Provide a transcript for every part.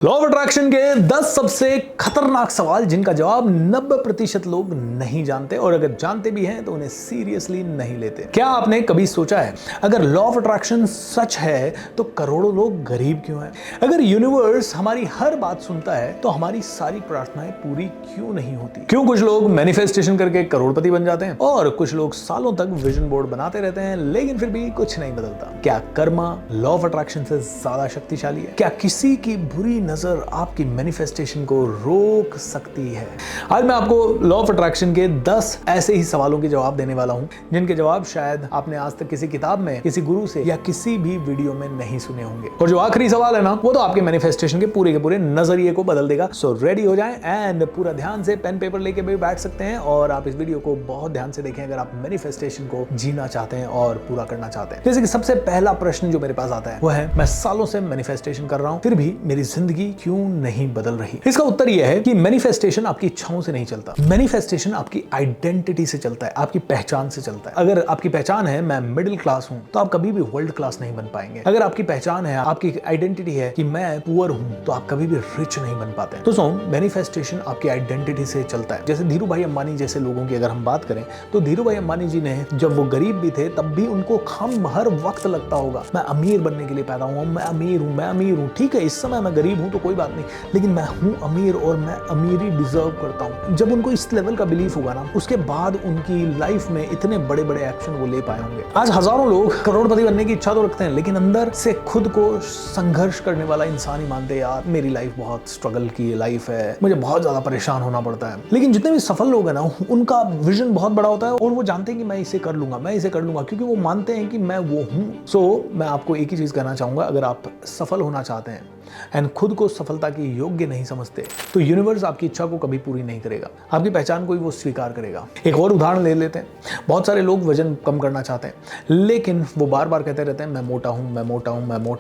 Law of attraction के 10 सबसे खतरनाक सवाल जिनका जवाब 90% लोग नहीं जानते और अगर जानते भी हैं तो उन्हें सीरियसली नहीं लेते। क्या आपने कभी सोचा है अगर लॉ ऑफ अट्रैक्शन सच है तो करोड़ों लोग गरीब क्यों हैं? अगर यूनिवर्स हमारी हर बात सुनता है तो हमारी सारी प्रार्थनाएं पूरी क्यों नहीं होती? क्यों कुछ लोग मैनिफेस्टेशन करके करोड़पति बन जाते हैं और कुछ लोग सालों तक विजन बोर्ड बनाते रहते हैं लेकिन फिर भी कुछ नहीं बदलता? क्या कर्मा लॉ ऑफ अट्रैक्शन से ज्यादा शक्तिशाली है? क्या किसी की बुरी नजर आपकी मैनिफेस्टेशन को रोक सकती है? आज मैं आपको लॉ ऑफ अट्रैक्शन के 10 ऐसे ही सवालों के जवाब देने वाला हूं जिनके जवाब शायद आपने आज तक किसी किताब में, किसी गुरु से या किसी भी वीडियो में नहीं सुने होंगे। और जो आखिरी सवाल है ना, वो तो आपके मैनिफेस्टेशन के पूरे नजरिए को बदल देगा। सो रेडी हो जाएं एंड पूरा ध्यान से पेन पेपर लेके भी बैठ सकते हैं और आप इस वीडियो को बहुत ध्यान से देखें अगर आप मैनिफेस्टेशन को जीना चाहते हैं और पूरा करना चाहते हैं। जैसे कि सबसे पहला प्रश्न जो मेरे पास आता है वो है, मैं सालों से मैनिफेस्टेशन कर रहा हूं फिर भी मेरी जिंदगी क्यों नहीं बदल रही? इसका उत्तर यह है कि मैनिफेस्टेशन आपकी इच्छाओं से नहीं चलता। मैनिफेस्टेशन आपकी आइडेंटिटी से चलता है, आपकी पहचान से चलता है। अगर आपकी पहचान है मैं मिडिल क्लास हूं तो आप कभी भी वर्ल्ड क्लास नहीं बन पाएंगे। अगर आपकी पहचान है, आपकी आइडेंटिटी है कि मैं पुअर हूं तो आप कभी भी रिच नहीं बन पाते। तो मैनिफेस्टेशन आपकी आइडेंटिटी से चलता है। जैसे धीरू भाई अंबानी जैसे लोगों की अगर हम बात करें तो धीरू भाई अंबानी जी ने जब वो गरीब भी थे तब भी उनको हर वक्त लगता होगा मैं अमीर बनने के लिए पैदा हुआ, मैं अमीर हूं। ठीक है, इस समय मैं गरीब हूं तो कोई बात नहीं, लेकिन मैं हूं अमीर और मैं अमीरी डिजर्व करता हूं। जब उनको इस लेवल का बिलीफ होगा ना, उसके बाद उनकी लाइफ में इतने बड़े बड़े एक्शन वो ले पाए होंगे। आज हजारों लोग करोड़पति बनने की इच्छा तो रखते हैं लेकिन अंदर से खुद को संघर्ष करने वाला इंसान ही मानते हैं, यार मेरी लाइफ बहुत स्ट्रगल की लाइफ है, मुझे बहुत ज्यादा परेशान होना पड़ता है। लेकिन जितने भी सफल लोग हैं ना, उनका विजन बहुत बड़ा होता है और वो जानते हैं कि मैं इसे कर लूंगा क्योंकि वो मानते हैं कि मैं वो हूं। मैं आपको एक ही चीज कहना चाहूंगा, अगर आप सफल होना चाहते हैं एंड खुद को सफलता के योग्य नहीं समझते तो यूनिवर्स आपकी इच्छा को कभी पूरी नहीं करेगा, आपकी पहचान को ही वो स्वीकार करेगा। एक और उदाहरण ले लेते हैं। बहुत सारे लोग वजन कम करना चाहते हैं लेकिन वो बार बार कहते रहते हैं मैं मोटा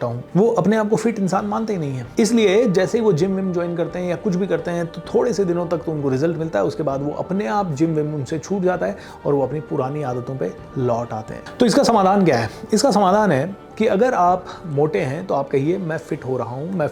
हूं। वो अपने आप को फिट इंसान मानते ही नहीं है, इसलिए जैसे ही वो जिम विम ज्वाइन करते हैं या कुछ भी करते हैं तो थोड़े से दिनों तक तो उनको रिजल्ट मिलता है, उसके बाद वो अपने आप जिम विम उनसे छूट जाता है और वो अपनी पुरानी आदतों पर लौट आते हैं। तो इसका समाधान क्या है? इसका समाधान है कि अगर आप मोटे हैं तो आप कहिए मैं फिट हो रहा हूं, मैं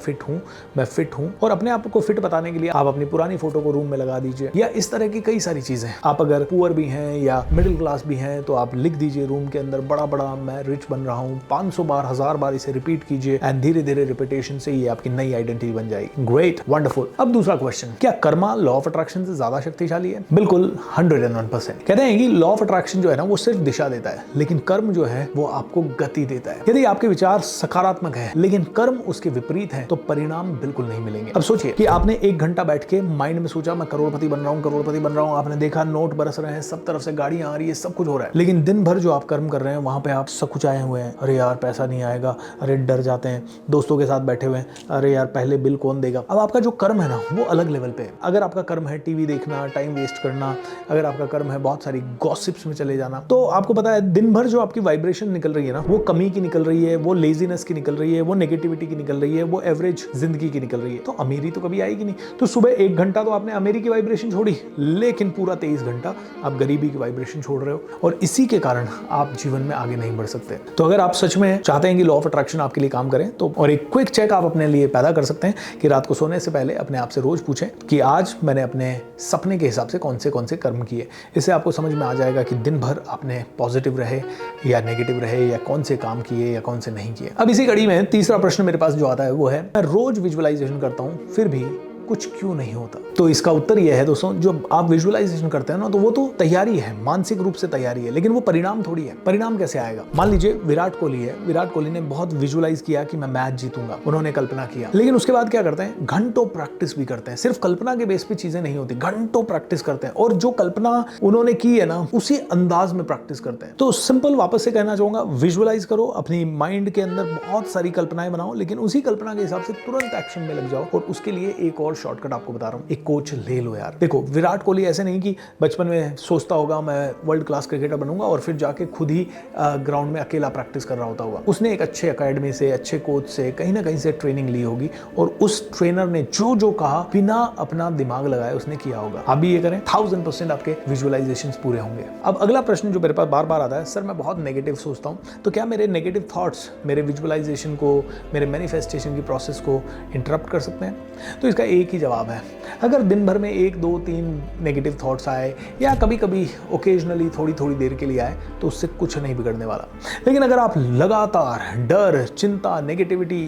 फिट हूं और अपने आप को फिट बताने के लिए आप अपनी पुरानी फोटो को रूम में लगा दीजिए या इस तरह की कई सारी चीजें। आप अगर पुअर भी हैं या मिडिल क्लास भी हैं तो आप लिख दीजिए रूम के अंदर बड़ा मैं रिच बन रहा हूं। 500 बार 1000 बार इसे रिपीट कीजिए एंड धीरे धीरे रिपीटेशन से ये आपकी नई आइडेंटिटी बन जाएगी। Great, wonderful. अब दूसरा क्वेश्चन, क्या कर्मा लॉ ऑफ अट्रैक्शन से ज्यादा शक्तिशाली है? बिल्कुल 101%। कहते हैं कि लॉ ऑफ अट्रैक्शन जो है ना वो सिर्फ दिशा देता है लेकिन कर्म जो है वो आपको गति देता है। यदि आपके विचार सकारात्मक है लेकिन कर्म उसके विपरीत है तो परिणाम बिल्कुल नहीं मिलेंगे। अब सोचिए कि आपने 1 घंटा बैठ के माइंड में सोचा मैं करोड़पति बन रहा हूं। आपने देखा नोट बरस रहे हैं, सब तरफ से गाड़ियां आ रही है, सब कुछ हो रहा है, लेकिन दिन भर जो आप कर्म कर रहे हैं वहां पे आप सब कुछ आए हुए हैं। अरे यार पैसा नहीं आएगा, अरे डर जाते हैं, दोस्तों के साथ बैठे हुए हैं, अरे यार पहले बिल कौन देगा। अब आपका जो कर्म है ना वो अलग लेवल पे है। अगर आपका कर्म है टीवी देखना, टाइम वेस्ट करना, अगर आपका कर्म है बहुत सारी गॉसिप्स में चले जाना, तो आपको पता है दिन भर जो आपकी वाइब्रेशन निकल रही है ना वो कमी की निकल रही है, वो लेजीनेस की निकल रही है, वो नेगेटिविटी की निकल रही है, वो एवरेज जिंदगी की निकल रही है। तो अमीरी तो कभी आएगी नहीं। तो सुबह 1 घंटा तो आपने अमीरी की वाइब्रेशन छोड़ी लेकिन पूरा 23 घंटा आप गरीबी की वाइब्रेशन छोड़ रहे हो और इसी के कारण आप जीवन में आगे नहीं बढ़ सकते। तो अगर आप सच में चाहते हैं कि लॉ ऑफ अट्रैक्शन आपके लिए काम करें तो और एक क्विक चेक आप अपने लिए पैदा कर सकते हैं कि रात को सोने से पहले अपने आप से रोज पूछें कि आज मैंने अपने सपने के हिसाब से कौन से कर्म किए। इससे आपको समझ में आ जाएगा कि दिन भर आपने पॉजिटिव रहे या नेगेटिव रहे या कौन से काम किए या कौन से नहीं किए। अब इसी कड़ी में तीसरा प्रश्न मेरे पास जो आता है वो है, मैं रोज विजुअलाइजेशन करता हूं फिर भी कुछ क्यों नहीं होता? तो इसका उत्तर यह है दोस्तों, जो आप विजुअलाइजेशन करते हैं ना तो वो तो तैयारी है, मानसिक रूप से तैयारी है, लेकिन वो परिणाम थोड़ी है। परिणाम कैसे आएगा? मान लीजिए विराट कोहली है, विराट कोहली ने बहुत विजुअलाइज किया कि मैं मैच जीतूंगा, उन्होंने कल्पना किया, लेकिन उसके बाद क्या करते हैं? घंटों प्रैक्टिस भी करते हैं। सिर्फ कल्पना के बेस पे चीजें नहीं होती, घंटों प्रैक्टिस करते हैं और जो कल्पना उन्होंने की है ना उसी अंदाज में प्रैक्टिस करते हैं। तो सिंपल वापस से कहना चाहूंगा, विजुअलाइज करो, अपनी माइंड के अंदर बहुत सारी कल्पनाएं बनाओ लेकिन उसी कल्पना के हिसाब से तुरंत एक्शन में लग जाओ और उसके लिए एक और शॉर्टकट आपको बता रहा हूँ, एक कोच ले लो यार। देखो विराट कोहली ऐसे नहीं कि बचपन में सोचता होगा मैं वर्ल्ड क्लास क्रिकेटर बनूंगा और फिर जाके खुद ही ग्राउंड में अकेला प्रैक्टिस कर रहा होगा। उसने एक अच्छे अकेडमी से, अच्छे कोच से, कहीं ना कहीं से ट्रेनिंग ली होगी और उस ट्रेनर ने जो जो कहा बिना अपना दिमाग लगाए उसने किया होगा। आप भी ये करें, 1000% आपके विजुअलाइजेशंस पूरे होंगे। अब अगला प्रश्न जो मेरे पास बार बार आता है, सर मैं बहुत नेगेटिव सोचता हूँ, तो क्या मेरे नेगेटिव थॉट्स मेरे विजुअलाइजेशन को, मेरे मैनिफेस्टेशन की प्रोसेस को इंटरप्ट कर सकते हैं? तो इसका एक ही जवाब है, अगर दिन भर में 1, 2, 3 नेगेटिव थॉट्स आए या कभी कभी ओकेजनली थोड़ी थोड़ी देर के लिए आए तो उससे कुछ नहीं बिगड़ने वाला। लेकिन अगर आप लगातार डर, चिंता, नेगेटिविटी,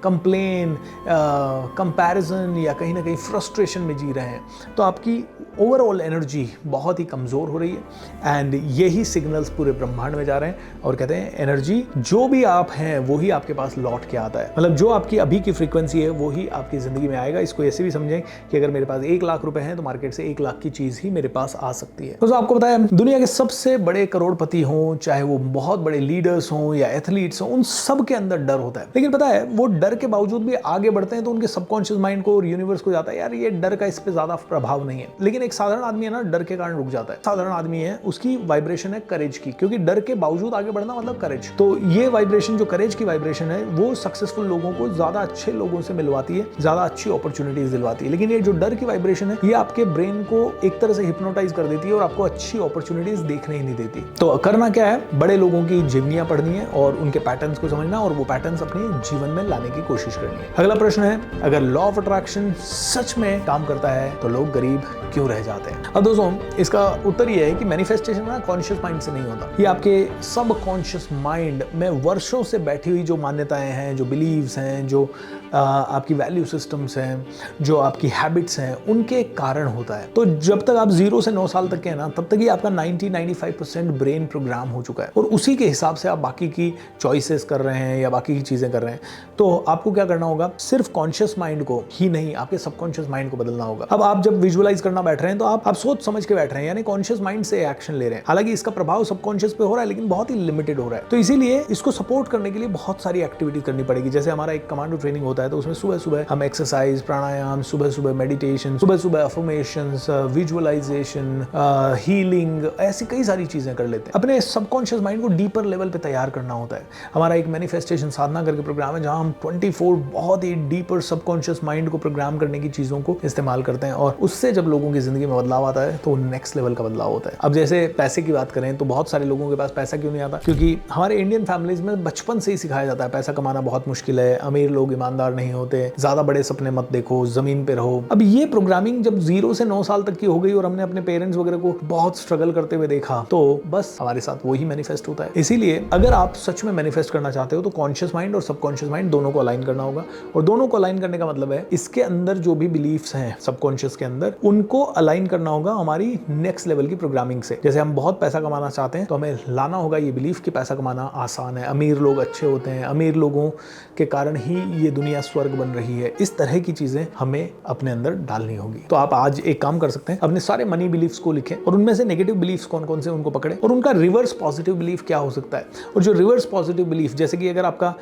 कंप्लेन, कंपैरिजन या कहीं ना कहीं फ्रस्ट्रेशन में जी रहे हैं तो आपकी ओवरऑल एनर्जी बहुत ही कमज़ोर हो रही है। एंड यही सिग्नल्स पूरे ब्रह्मांड में जा रहे हैं और कहते हैं एनर्जी जो भी आप हैं वो ही आपके पास लौट के आता है। मतलब जो आपकी अभी की फ्रीक्वेंसी है वो ही आपकी ज़िंदगी में आएगा। इसको ऐसे भी समझें कि अगर मेरे पास 1 लाख रुपए हैं तो मार्केट से 1 लाख की चीज़ ही मेरे पास आ सकती है। तो आपको बताया, दुनिया के सबसे बड़े करोड़पति हों, चाहे वो बहुत बड़े लीडर्स हों या एथलीट्स हों, उन सब के अंदर डर होता है। लेकिन पता है वो डर के बावजूद भी आगे बढ़ते हैं तो उनके सबकॉन्शियस माइंड को और यूनिवर्स को जाता है यार ये डर का इस पे ज़्यादा प्रभाव नहीं है। लेकिन एक साधारण आदमी है ना, डर के कारण रुक जाता है। साधारण आदमी है, उसकी वाइब्रेशन है करेज की, क्योंकि डर के बावजूद आगे बढ़ना मतलब करेज। तो ये वाइब्रेशन जो करेज की वाइब्रेशन है वो सक्सेसफुल लोगों को ज्यादा अच्छे लोगों से मिलवाती है, ज्यादा अच्छी अपॉर्चुनिटीज दिलवाती है। लेकिन ये जो डर की वाइब्रेशन है ये आपके ब्रेन को एक तरह से हिप्नोटाइज कर देती है और आपको अच्छी अपॉर्चुनिटीज देखने ही नहीं देती। तो करना क्या है, बड़े लोगों की जीवनियां पढ़नी है और उनके पैटर्न्स को समझना और वो पैटर्न्स अपने जीवन में लाने की कोशिश करनी है। अगला प्रश्न है, अगर लॉ ऑफ अट्रैक्शन सच में काम करता है तो लोग गरीब क्यों रह जाते हैं? अब दोस्तों इसका उत्तर ये है कि मैनिफेस्टेशन ना कॉन्शियस माइंड से नहीं होता, ये आपके सब कॉन्शियस माइंड में वर्षों से बैठी हुई जो मान्यताएं हैं, जो बिलीव्स हैं, जो आपकी वैल्यू सिस्टम्स हैं, जो आपकी हैबिट्स हैं, उनके कारण होता है। तो जब तक आप 0 से 9 साल तक के हैं ना, तब तक ही आपका 90-95% ब्रेन प्रोग्राम हो चुका है और उसी के हिसाब से आप बाकी की चॉइसेस कर रहे हैं या बाकी की चीजें कर रहे हैं। तो आपको क्या करना होगा, सिर्फ कॉन्शियस माइंड को ही नहीं, आपके सबकॉन्शियस माइंड को बदलना होगा। अब आप जब विजुअलाइज करना बैठ रहे हैं तो आप सोच समझ के बैठ रहे हैं, यानी कॉन्शियस माइंड से एक्शन ले रहे हैं। हालांकि इसका प्रभाव सबकॉन्शियस पे हो रहा है लेकिन बहुत ही लिमिटेड हो रहा है। तो इसीलिए इसको सपोर्ट करने के लिए बहुत सारी एक्टिविटीज करनी पड़ेगी। जैसे हमारा एक कमांडो ट्रेनिंग होता है तो उसमें सुबह सुबह हम एक्सरसाइज, प्राणायाम, सुबह सुबह मेडिटेशन, सुबह सुबह अफर्मेशंस, विजुअलाइजेशन, हीलिंग, ऐसी कई सारी चीजें कर लेते हैं। अपने सबकॉन्शियस माइंड को डीपर लेवल पे तैयार करना होता है। हमारा एक मैनिफेस्टेशन साधना करके प्रोग्राम है जहां हम 24 बहुत ही डीपर सबकॉन्शियस माइंड को प्रोग्राम करने की चीजों को इस्तेमाल करते हैं और उससे जब लोगों की जिंदगी में बदलाव आता है तो नेक्स्ट लेवल का बदलाव होता है। अब जैसे पैसे की बात करें तो बहुत सारे लोगों के पास पैसा क्यों नहीं आता, क्योंकि हमारे इंडियन फैमिलीज में बचपन से ही सिखाया जाता है पैसा कमाना बहुत मुश्किल है, अमीर लोग ईमानदार नहीं होते, ज्यादा बड़े सपने मत देखो, जमीन पे रहो। अब ये प्रोग्रामिंग जब 0 से 9 साल तक की हो गई और हमने अपने पेरेंट्स वगैरह को बहुत स्ट्रगल करते हुए देखा तो बस हमारे साथ वही मैनिफेस्ट होता है। इसीलिए अगर आप सच में मैनिफेस्ट करना चाहते हो तो कॉन्शियस माइंड और सबकॉन्शियस माइंड दोनों को अलाइन करना होगा। और दोनों को अलाइन करने का मतलब है इसके अंदर जो भी बिलीफ्स हैं सबकॉन्शियस के अंदर, उनको अलाइन करना होगा हमारी नेक्स्ट लेवल की प्रोग्रामिंग से। जैसे हम बहुत पैसा कमाना चाहते हैं तो हमें लाना होगा ये बिलीफ कि पैसा कमाना आसान है, अमीर लोग अच्छे होते हैं, अमीर लोगों के कारण ही ये दुनिया स्वर्ग बन रही है। इस तरह की चीजें हमें अपने अंदर डालनी होगी। तो आप आज एक काम कर सकते हैं, अपने सारे मनी बिलीफ्स को लिखें और उनमें से नेगेटिव बिलीफ्स कौन कौन से उनको पकड़ें और उनका रिवर्स पॉजिटिव बिलीफ क्या हो सकता है। और जो रिवर्स पॉजिटिव बिलीफ, जैसे कि अगर आपका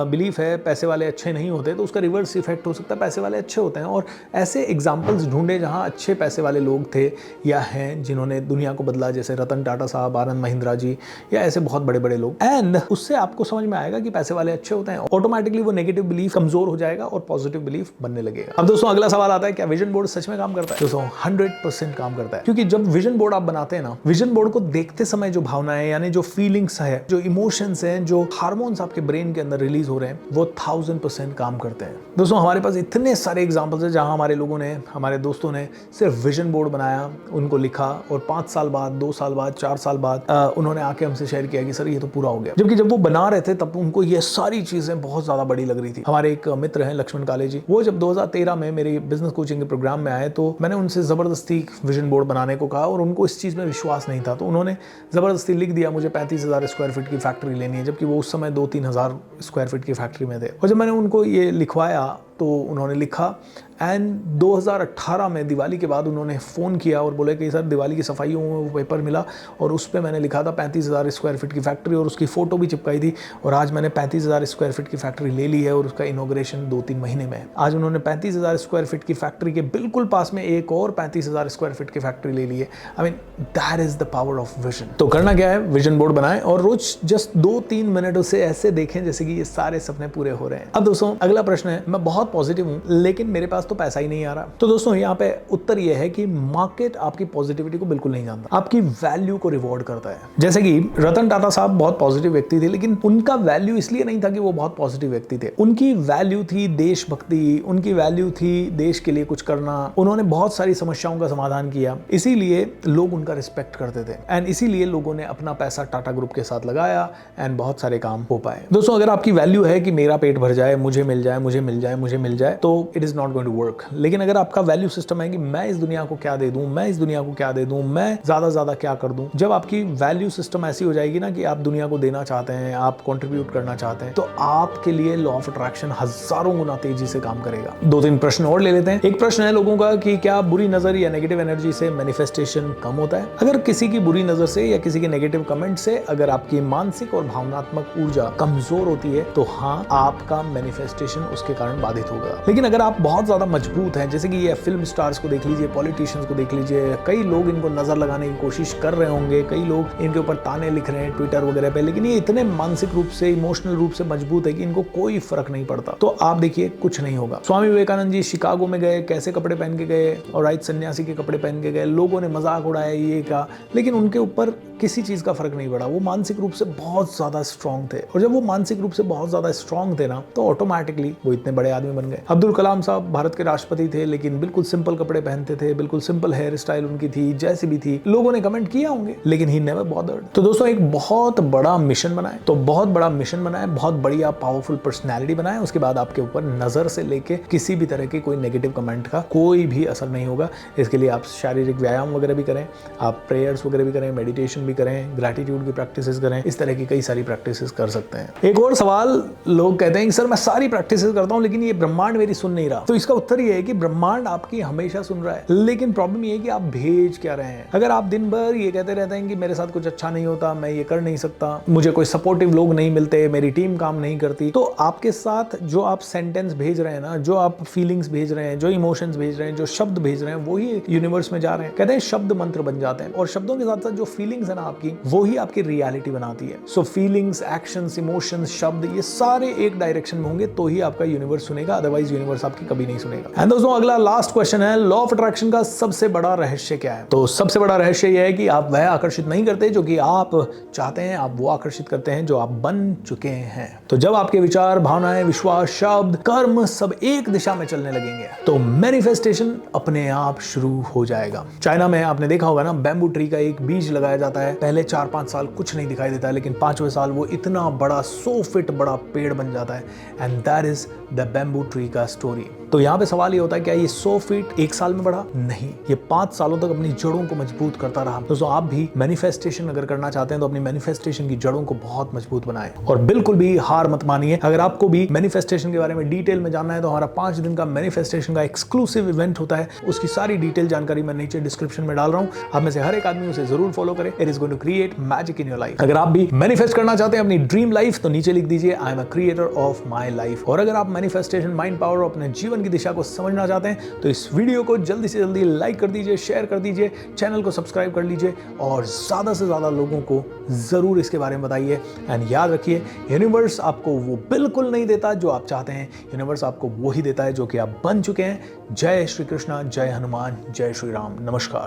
बिलीफ है पैसे वाले अच्छे नहीं होते तो उसका रिवर्स इफेक्ट हो सकता है पैसे वाले अच्छे होते हैं। और ऐसे एग्जाम्पल्स ढूंढे जहां अच्छे पैसे वाले लोग थे या हैं जिन्होंने दुनिया को बदला, जैसे रतन टाटा साहब, आनंद महिंद्रा जी या ऐसे बहुत बड़े बड़े लोग। एंड उससे आपको समझ में आएगा कि पैसे वाले अच्छे होते हैं। ऑटोमेटिकली वो नेगेटिव बिलीफ कमजोर हो जाएगा और पॉजिटिव बिलीफ बनने लगेगा। अब दोस्तों अगला सवाल आता है, क्या विजन बोर्ड सच में काम करता है? दोस्तों 100% काम करता है, क्योंकि जब विजन बोर्ड आप बनाते हैं ना, विजन बोर्ड को देखते समय जो भावनाएं यानी जो फीलिंग्स है, जो इमोशंस हैं, जो हार्मोन्स आपके ब्रेन के अंदर रिलीज हो रहे हैं वो 1000% काम करते हैं। दोस्तों हमारे पास इतने सारे एग्जांपल्स हैं जहां हमारे लोगों ने, हमारे दोस्तों ने सिर्फ विजन बोर्ड बनाया, उनको लिखा और 5 साल बाद, 2 साल बाद, 4 साल बाद उन्होंने आके हमसे शेयर किया कि सर ये तो पूरा हो गया। जबकि जब वो बना रहे थे तब उनको ये सारी चीजें बहुत ज्यादा बड़ी लग रही थी। हमारे एक मित्र हैं लक्ष्मण काले जी, वो जब 2013 में मेरी बिजनेस कोचिंग के प्रोग्राम में आए तो मैंने उनसे जबरदस्ती विजन बोर्ड बनाने को कहा और उनको इस चीज में विश्वास नहीं था। तो उन्होंने जबरदस्ती लिख दिया मुझे 35,000 स्क्वायर फीट की फैक्ट्री लेनी है, जबकि वो उस समय 2-3 हज़ार स्क्वायर फीट की फैक्ट्री में थे। और जब मैंने उनको ये लिखवाया तो उन्होंने लिखा एंड 2018 में दिवाली के बाद उन्होंने फ़ोन किया और बोले कि सर दिवाली की सफाइयों में वो पेपर मिला और उस पर मैंने लिखा था 35,000 स्क्वायर फीट की फैक्ट्री और उसकी फ़ोटो भी चिपकाई थी और आज मैंने 35,000 स्क्वायर फीट की फैक्ट्री ले ली है और उसका इनॉग्रेशन 2-3 महीने में है। आज उन्होंने 35,000 स्क्वायर फीट की फैक्ट्री के बिल्कुल पास में एक और 35,000 स्क्वायर फीट की फैक्ट्री ले ली है। I mean that is the power of vision. तो करना क्या है, विजन बोर्ड बनाएं और रोज जस्ट 2-3 मिनट उसे ऐसे देखें जैसे कि ये सारे सपने पूरे हो रहे हैं। अब दोस्तों अगला प्रश्न है, मैं बहुत पॉजिटिव हूँ लेकिन मेरे पास तो पैसा ही नहीं आ रहा। तो दोस्तों यहाँ पे उत्तर ये है कि मार्केट आपकी पॉजिटिविटी को बिल्कुल नहीं जानता, आपकी वैल्यू को रिवॉर्ड करता है। जैसे कि रतन टाटा साहब बहुत पॉजिटिव व्यक्ति थे लेकिन उनका वैल्यू इसलिए नहीं था कि वो बहुत पॉजिटिव व्यक्ति थे, उनकी वैल्यू थी देशभक्ति, उनकी वैल्यू थी देश के लिए कुछ करना। उन्होंने बहुत सारी समस्याओं का समाधान किया, इसीलिए लोग उनका रिस्पेक्ट करते थे एंड इसीलिए लोगों ने अपना पैसा टाटा ग्रुप के साथ लगाया एंड बहुत सारे काम हो पाए। दोस्तों अगर आपकी वैल्यू है कि मेरा पेट भर जाए, मुझे मिल जाए, मुझे मिल जाए, मुझे मिल जाए, तो it is not going to work. लेकिन अगर आपका वैल्यू सिस्टम है कि मैं इस दुनिया को क्या दे दूं, मैं इस दुनिया को क्या दे दूं, मैं ज्यादा क्या कर दूं, जब आपकी वैल्यू सिस्टम ऐसी हो जाएगी ना कि आप दुनिया को देना चाहते हैं, आप कंट्रीब्यूट करना चाहते हैं, तो आपके लिए लॉ ऑफ अट्रैक्शन हजारों गुना तेजी से काम करेगा। 2-3 प्रश्न और ले लेते हैं। एक प्रश्न है लोगों का कि क्या बुरी नजर या नेगेटिव एनर्जी से मैनिफेस्टेशन कम होता है? अगर किसी की बुरी नजर से या किसी के नेगेटिव कमेंट से अगर आपकी मानसिक और भावनात्मक ऊर्जा कमजोर होती है तो हाँ, आपका मैनिफेस्टेशन उसके कारण बाधित होगा। लेकिन अगर आप बहुत ज्यादा मजबूत हैं, जैसे कि ये फिल्म स्टार्स को देख लीजिए, पॉलिटिशियंस को देख लीजिए, कई लोग इनको नजर लगाने की कोशिश कर रहे होंगे, कई लोग इनके ऊपर ताने लिख रहे हैं ट्विटर वगैरह पे, लेकिन ये इतने मानसिक रूप से, इमोशनल रूप से मजबूत है कि इनको कोई फर्क नहीं पड़ता। तो आप देखिए कुछ नहीं होगा। स्वामी विवेकानंद जी शिकागो में गए, कैसे कपड़े पहन के गए और राइट सन्यासी के कपड़े पहन के गए, लोगों ने मजाक उड़ाया ये का, लेकिन उनके ऊपर किसी चीज का फर्क नहीं पड़ा। वो मानसिक रूप से बहुत ज्यादा स्ट्रांग थे और जब वो मानसिक रूप से बहुत ज्यादा स्ट्रांग थे ना, तो ऑटोमेटिकली वो इतने बड़े आदमी बन गए। अब्दुल कलाम साहब भारत के राष्ट्रपति थे लेकिन बिल्कुल सिंपल कपड़े पहनते थे, बिल्कुल सिंपल हेयर स्टाइल उनकी थी, जैसी भी थी, लोगों ने कमेंट किया होंगे लेकिन ही नेवर बॉदर्ड। तो दोस्तों एक बहुत बड़ा मिशन बनाए, तो बहुत बड़ा मिशन बनाए, बहुत बढ़िया पावरफुल पर्सनैलिटी बनाए, उसके बाद आपके ऊपर नजर से लेके किसी भी तरह के कोई नेगेटिव कमेंट का कोई भी असर नहीं होगा। इसके लिए आप शारीरिक व्यायाम वगैरह भी करें, आप प्रेयर्स वगैरह भी करें, मेडिटेशन भी करें, ग्रैटिट्यूड की प्रैक्टिसेस करें, इस तरह की कई सारी प्रैक्टिसेस कर सकते हैं। एक और सवाल लोग कहते हैं कि सर मैं सारी प्रैक्टिसेस करता हूं लेकिन ये ब्रह्मांड मेरी सुन नहीं रहा। तो इसका उत्तर ये है कि ब्रह्मांड आपकी हमेशा सुन रहा है, लेकिन प्रॉब्लम ये है कि आप भेज क्या रहे हैं। अगर आप दिन भर ये कहते रहते हैं कि मेरे साथ कुछ अच्छा नहीं होता, मैं ये कर नहीं सकता, मुझे कोई सपोर्टिव लोग नहीं मिलते, मेरी टीम काम नहीं करती, तो आपके साथ जो आप सेंटेंस भेज रहे हैं ना, जो आप फीलिंग्स भेज रहे हैं, जो इमोशंस भेज रहे हैं, जो शब्द भेज रहे हैं, वही यूनिवर्स में जा रहे हैं। कहते हैं शब्द मंत्र बन जाते हैं और शब्दों के साथ साथ जो फीलिंग्स है ना आपकी, वो ही आपकी रियलिटी बनाती है। सो फीलिंग्स, एक्शंस, इमोशंस, शब्द, ये सारे एक डायरेक्शन में होंगे तो ही आपका यूनिवर्स सुनेगा, अदरवाइज यूनिवर्स आपकी कभी नहीं सुनेगा। एंड दोस्तों अगला लास्ट क्वेश्चन है, लॉ ऑफ अट्रैक्शन का सबसे बड़ा रहस्य क्या है? तो सबसे बड़ा रहस्य यह है कि आप वह आकर्षित नहीं करते जो कि आप चाहते हैं, आप वो आकर्षित करते हैं जो आप बन चुके हैं। तो जब आपके विचार, भावनाएं, विश्वास, शब्द, कर्म सब एक दिशा में चलने लगेंगे तो मैनिफेस्टेशन अपने आप शुरू हो जाएगा। चाइना में आपने देखा होगा ना, बैम्बू ट्री का एक बीज लगाया जाता है, पहले 4-5 साल कुछ नहीं दिखाई देता है, लेकिन 5वें साल वो इतना बड़ा 100 फीट बड़ा पेड़ बन जाता है। And that is the bamboo tree का स्टोरी। तो यहाँ पे सवाल ये होता है क्या ये 100 फीट एक साल में बढ़ा? नहीं, ये 5 सालों तक अपनी जड़ों को मजबूत करता रहा। दोस्तों आप भी मैनिफेस्टेशन अगर करना चाहते हैं तो अपनी मैनिफेस्टेशन की जड़ों को बहुत मजबूत बनाएं और बिल्कुल भी हार मत मानिए। अगर आपको भी मैनिफेस्टेशन के बारे में डिटेल में जानना है तो हमारा 5 दिन का मैनिफेस्टेशन का एक्सक्लूसिव इवेंट होता है, उसकी सारी डिटेल जानकारी मैं नीचे डिस्क्रिप्शन में डाल रहा हूँ। आप में से हर एक आदमी उसे जरूर फॉलो करे। It is going to create magic in your life. अगर आप भी मैनिफेस्ट करना चाहते हैं अपनी ड्रीम लाइफ तो नीचे लिख दीजिए I am a creator of my life. और अगर आप मैनिफेस्टेशन, माइंड पावर, अपने जीवन की दिशा को समझना चाहते हैं तो इस वीडियो को जल्दी से जल्दी लाइक कर दीजिए, शेयर कर दीजिए, चैनल को सब्सक्राइब कर लीजिए और ज्यादा से ज्यादा लोगों को जरूर इसके बारे में बताइए। एंड याद रखिए, यूनिवर्स आपको वो बिल्कुल नहीं देता जो आप चाहते हैं, यूनिवर्स आपको वो ही देता है जो कि आप बन चुके हैं। जय श्री कृष्णा, जय हनुमान, जय श्री राम, नमस्कार।